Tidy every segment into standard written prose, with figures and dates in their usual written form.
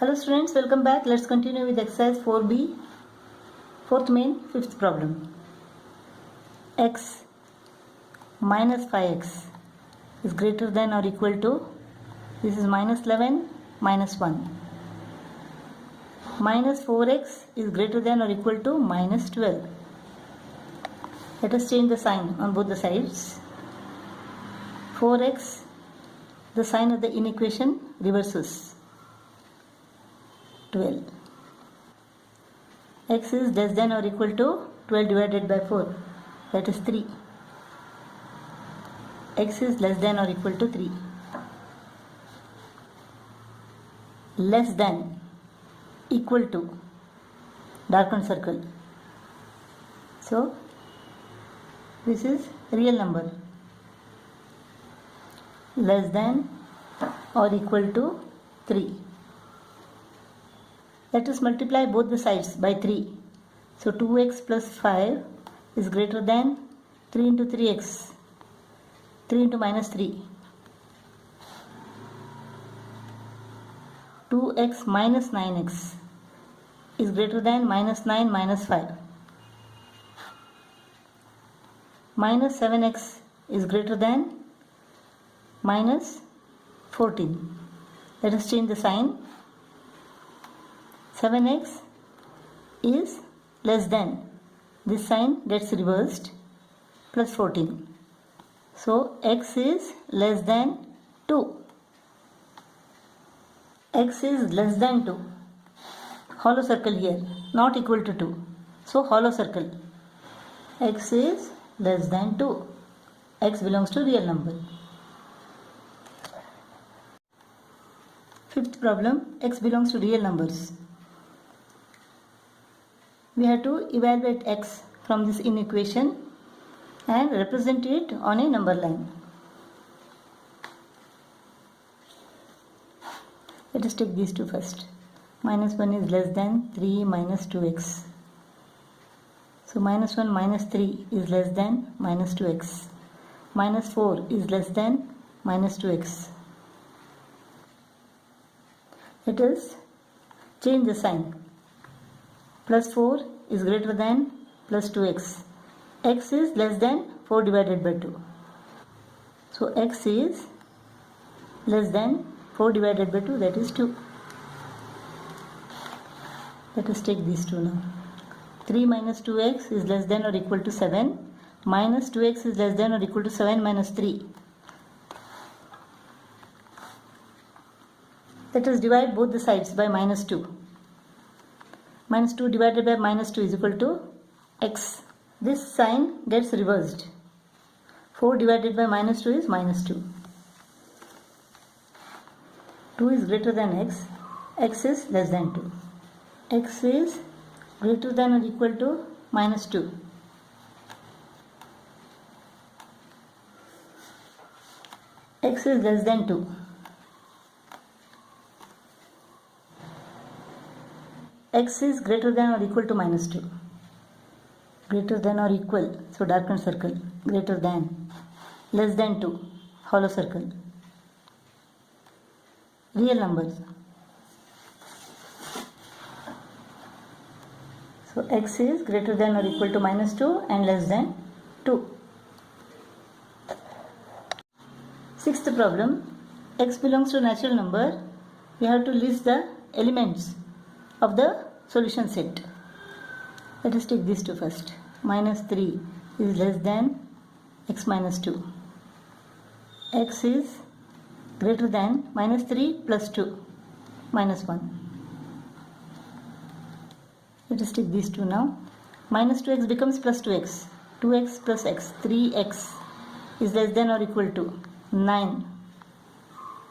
Hello students, welcome back. Let's continue with exercise 4b, fourth main, fifth problem. X minus 5x is greater than or equal to, this is minus 11 minus 1. Minus 4x is greater than or equal to minus 12. Let us change the sign on both the sides. 4x, the sign of the inequation reverses. 12. X is less than or equal to 12 divided by 4, that is 3. X is less than or equal to 3. Less than, equal to, darken circle. So, this is real number. Less than or equal to 3. Let us multiply both the sides by 3. So 2x plus 5 is greater than 3 into 3x. 3 into minus 3. 2x minus 9x is greater than minus 9 minus 5. Minus 7x is greater than minus 14. Let us change the sign. 7x is less than, this sign gets reversed, plus 14. So x is less than 2. X is less than 2. Hollow circle here, not equal to 2. So hollow circle. X is less than 2. X belongs to real number. Fifth problem, x belongs to real numbers. We have to evaluate x from this inequation and represent it on a number line. Let us take these two first. Minus 1 is less than 3 minus 2x. So minus 1 minus 3 is less than minus 2x. Minus 4 is less than minus 2x. Let us change the sign. Plus 4 is greater than plus 2x. X is less than 4 divided by 2. So x is less than 4 divided by 2, that is 2. Let us take these two now. 3 minus 2x is less than or equal to 7. Minus 2x is less than or equal to 7 minus 3. Let us divide both the sides by minus 2. Minus 2 divided by minus 2 is equal to x. This sign gets reversed. 4 divided by minus 2 is minus 2. 2 is greater than x. X is less than 2. X is greater than or equal to minus 2. X is less than 2. X is greater than or equal to minus 2. Greater than or equal, so darken circle. Greater than, less than 2, hollow circle. Real numbers. So x is greater than or equal to minus 2 and less than 2. Sixth problem, x belongs to a natural number. We have to list the elements of the solution set. Let us take these two first. Minus 3 is less than x minus 2. X is greater than minus 3 plus 2 minus 1. Let us take these two now. Minus 2x becomes plus 2x. 2x plus x. 3x is less than or equal to 9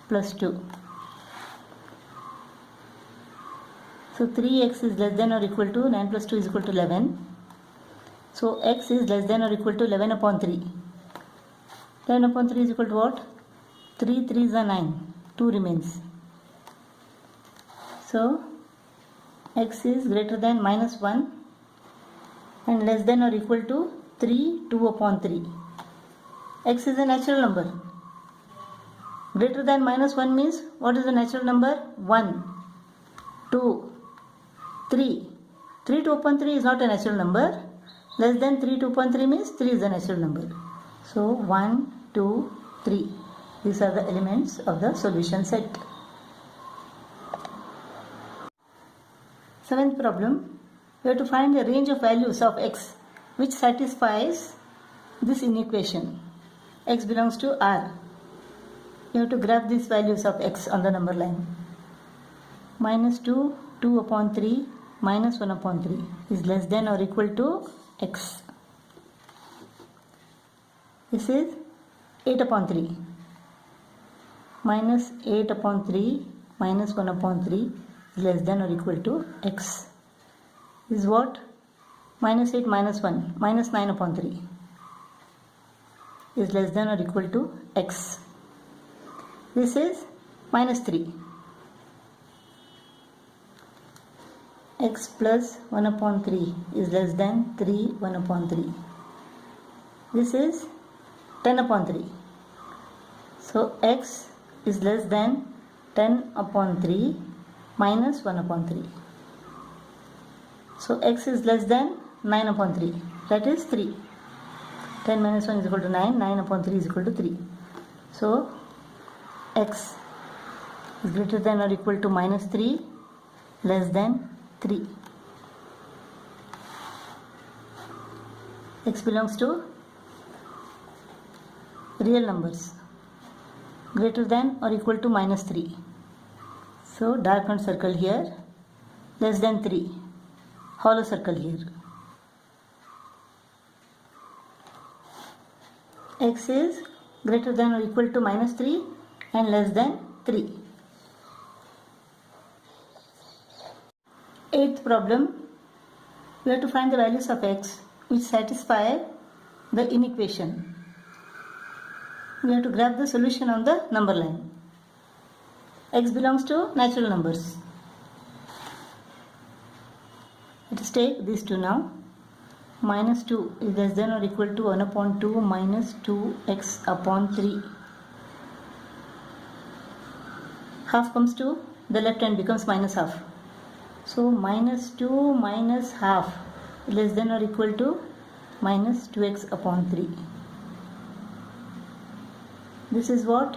plus 2. So 3x is less than or equal to 9 plus 2 is equal to 11. So x is less than or equal to 11 upon 3. 11 upon 3 is equal to what? 3 3s are 9. 2 remains. So x is greater than minus 1 and less than or equal to 3 2 upon 3. X is a natural number. Greater than minus 1 means what is the natural number? 1. 2, 3. 3 to upon 3 is not a natural number. Less than 3 to upon 3 means 3 is a natural number. So 1, 2, 3. These are the elements of the solution set. Seventh problem. We have to find a range of values of x which satisfies this inequation. X belongs to R. You have to graph these values of x on the number line. Minus 2, 2 upon 3, minus 1 upon 3 is less than or equal to x. This is 8 upon 3. Minus 8 upon 3, minus 1 upon 3 is less than or equal to x. This is what? Minus 8 minus 1, minus 9 upon 3 is less than or equal to x. This is minus 3. X plus 1 upon 3 is less than 3 1 upon 3. This is 10 upon 3. So x is less than 10 upon 3 minus 1 upon 3. So x is less than 9 upon 3. That is 3. 10 minus 1 is equal to 9. 9 upon 3 is equal to 3. So x is greater than or equal to minus 3, less than 3. X belongs to real numbers greater than or equal to minus 3. So darkened circle here, less than 3, hollow circle here. X is greater than or equal to minus 3 and less than 3. Eighth problem, we have to find the values of x which satisfy the inequation. We have to graph the solution on the number line. X belongs to natural numbers. Let us take these two now. Minus 2 is less than or equal to 1 upon 2 minus 2x upon 3. Half comes to the left hand, becomes minus half. So minus 2 minus half is less than or equal to minus 2x upon 3. This is what?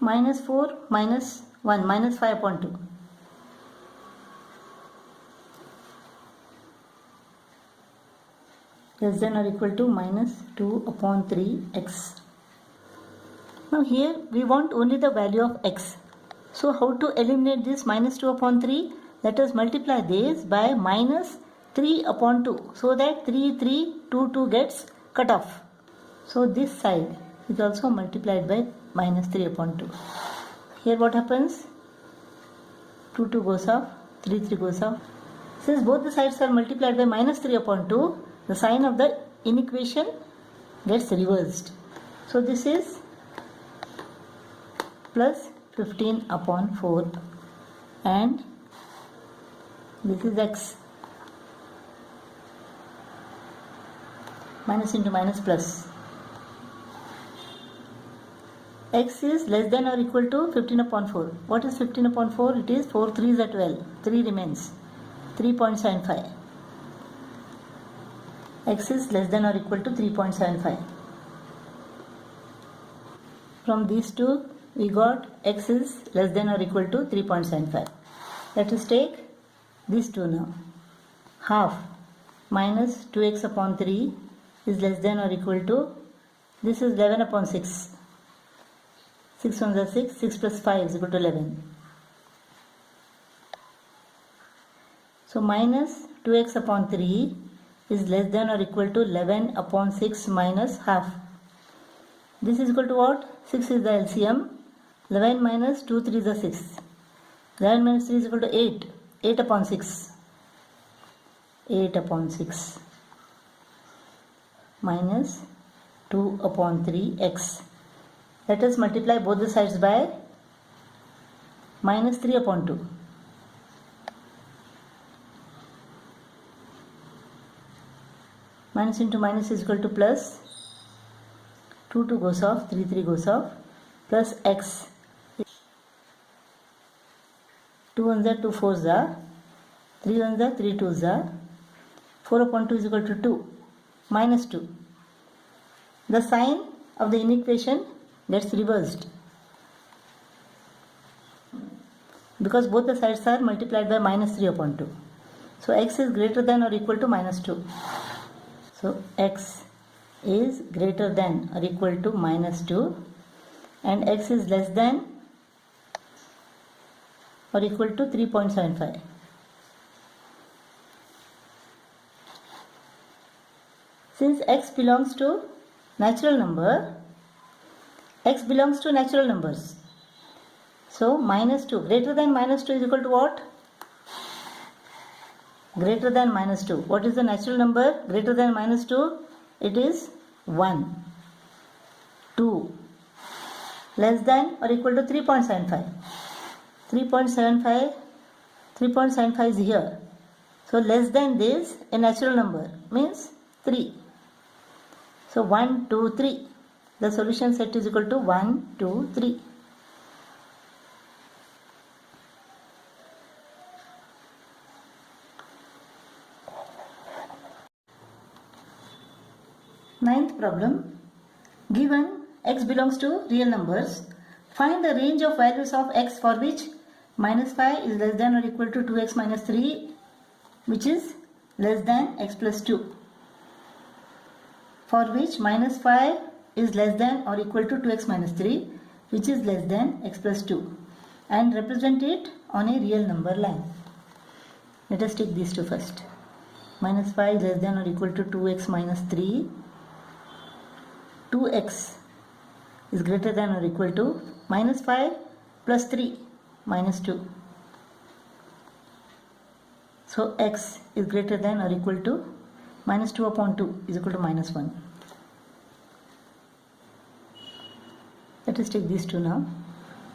Minus 4 minus 1, minus 5 upon 2. Less than or equal to minus 2 upon 3x. Now here we want only the value of x. So how to eliminate this minus 2 upon 3? Let us multiply this by minus 3 upon 2. So that 3, 3, 2, 2 gets cut off. So this side is also multiplied by minus 3 upon 2. Here what happens? 2, 2 goes off, 3, 3 goes off. Since both the sides are multiplied by minus 3 upon 2, the sign of the inequation gets reversed. So this is plus 15 upon 4 and this is x. Minus into minus plus. X is less than or equal to 15 upon 4. What is 15 upon 4? It is 4 3s are 12. 3 remains. 3.75. X is less than or equal to 3.75. From these two, we got x is less than or equal to 3.75. Let us take these two now. Half minus 2x upon 3 is less than or equal to, this is 11 upon 6. 6 ones are 6, 6 plus 5 is equal to 11. So minus 2x upon 3 is less than or equal to 11 upon 6 minus half. This is equal to what? 6 is the LCM. 11 minus 2 3 is 6. 11 minus 3 is equal to 8. 8 upon 6. 8 upon 6 minus 2 upon 3x. Let us multiply both the sides by minus 3 upon 2. Minus into minus is equal to plus. 2 2 goes off, 3 3 goes off, plus x. 2 ones are 2 fours are, 3 ones are 3 twos are, 4 upon 2 is equal to 2, minus 2. The sign of the inequation gets reversed because both the sides are multiplied by minus 3 upon 2. So x is greater than or equal to minus 2. So x is greater than or equal to minus 2 and x is less than or equal to 3.75. Since x belongs to natural number, x belongs to natural numbers. So minus 2, greater than minus 2 is equal to what? Greater than minus 2. What is the natural number? Greater than minus 2? It is 1. 2. Less than or equal to 3.75. 3.75 is here. So less than this, a natural number means 3. So 1, 2, 3. The solution set is equal to 1, 2, 3. Ninth problem. Given x belongs to real numbers, find the range of values of x for which minus 5 is less than or equal to 2x minus 3, which is less than x plus 2. For which minus 5 is less than or equal to 2x minus 3, which is less than x plus 2, and represent it on a real number line. Let us take these two first. Minus 5 is less than or equal to 2x minus 3. 2x is greater than or equal to minus 5 plus 3 minus 2. So x is greater than or equal to minus 2 upon 2 is equal to minus 1. Let us take these two now.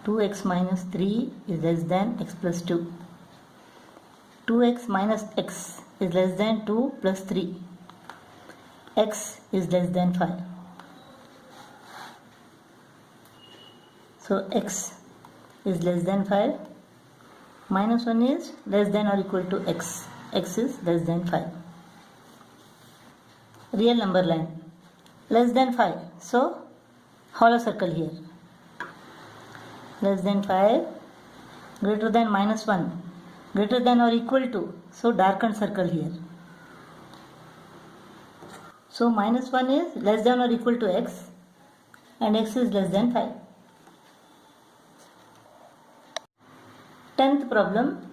2x minus 3 is less than x plus 2. 2x minus x is less than 2 plus 3. X is less than 5. So x is less than 5. Minus 1 is less than or equal to x. X is less than 5. Real number line. Less than 5. So hollow circle here. Less than 5. Greater than minus 1. Greater than or equal to. So darkened circle here. So minus 1 is less than or equal to x. And x is less than 5. 10th problem.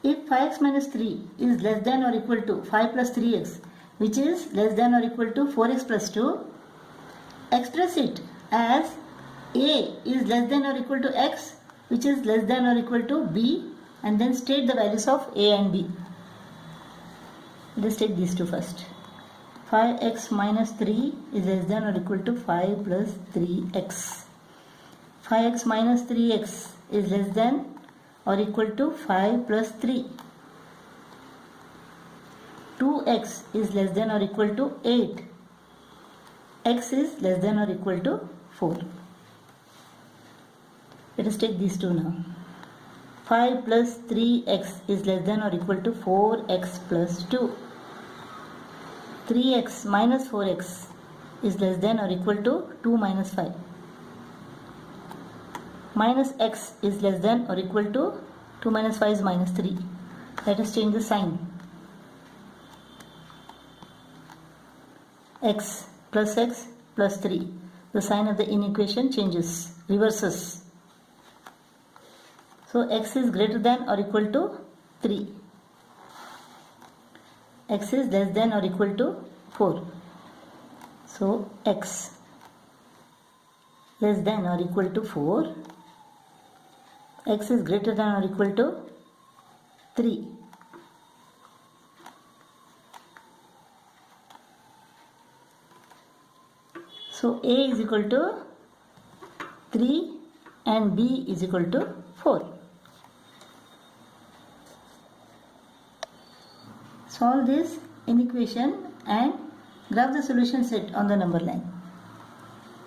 If 5x minus 3 is less than or equal to 5 plus 3x, which is less than or equal to 4x plus 2, express it as a is less than or equal to x, which is less than or equal to b, and then state the values of a and b. Let's take these two first. 5x minus 3 is less than or equal to 5 plus 3x. 5x minus 3x is less than or equal to 5 plus 3. 2x is less than or equal to 8. X is less than or equal to 4. Let us take these two now. 5 plus 3x is less than or equal to 4x plus 2. 3x minus 4x is less than or equal to 2 minus 5. Minus x is less than or equal to 2 minus 5 is minus 3. Let us change the sign. X plus 3. The sign of the inequation changes, reverses. So x is greater than or equal to 3. X is less than or equal to 4. So x less than or equal to 4. X is greater than or equal to 3. So a is equal to 3 and b is equal to 4. Solve this inequation and graph the solution set on the number line.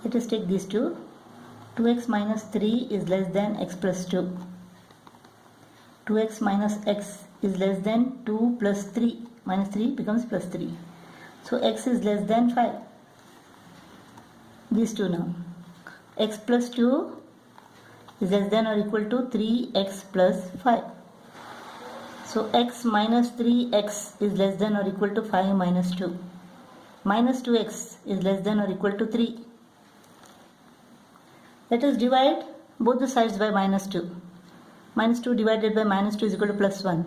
Let us take these two. 2x minus 3 is less than x plus 2. 2x minus x is less than 2 plus 3. Minus 3 becomes plus 3. So x is less than 5. These two now. X plus 2 is less than or equal to 3x plus 5. So x minus 3x is less than or equal to 5 minus 2. Minus 2x is less than or equal to 3. Let us divide both the sides by minus 2. Minus 2 divided by minus 2 is equal to plus 1.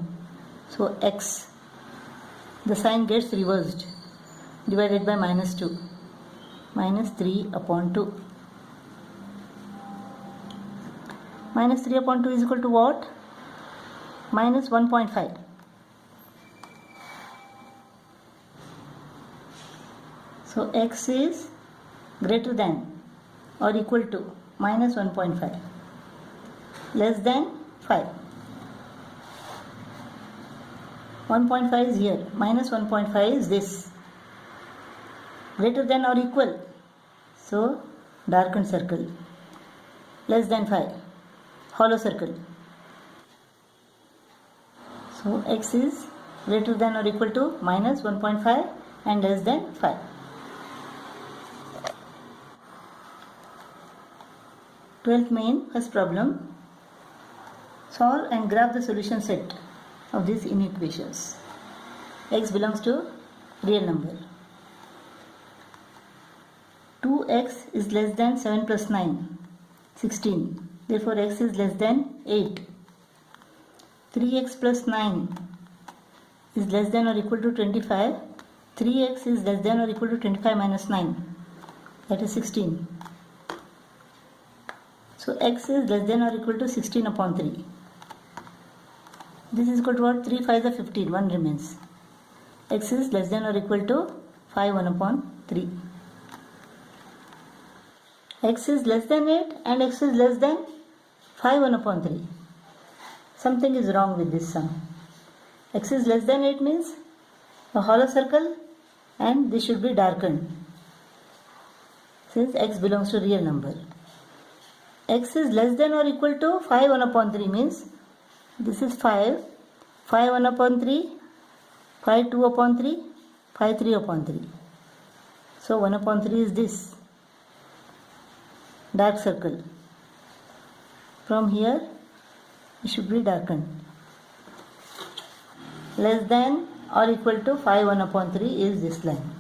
So x, the sign gets reversed, divided by minus 2. Minus 3 upon 2. Minus 3 upon 2 is equal to what? Minus 1.5. So x is greater than or equal to minus 1.5, less than 5. 1.5 is here, minus 1.5 is this. Greater than or equal, so darkened circle. Less than 5, hollow circle. So x is greater than or equal to minus 1.5 and less than 5. Twelfth main, first problem. Solve and graph the solution set of these inequations. X belongs to real number. 2x is less than 7 plus 9, 16. Therefore x is less than 8. 3x plus 9 is less than or equal to 25. 3x is less than or equal to 25 minus 9. That is 16. So x is less than or equal to 16 upon 3. This is equal to what? 3 5 is 15. 1 remains. X is less than or equal to 5 1 upon 3. X is less than 8 and x is less than 5 1 upon 3. Something is wrong with this sum. X is less than 8 means a hollow circle and this should be darkened, since x belongs to real number. X is less than or equal to 5 1 upon 3 means this is 5, 5 1 upon 3, 5 2 upon 3, 5 3 upon 3. So 1 upon 3 is this dark circle. From here it should be darkened. Less than or equal to 5 1 upon 3 is this line.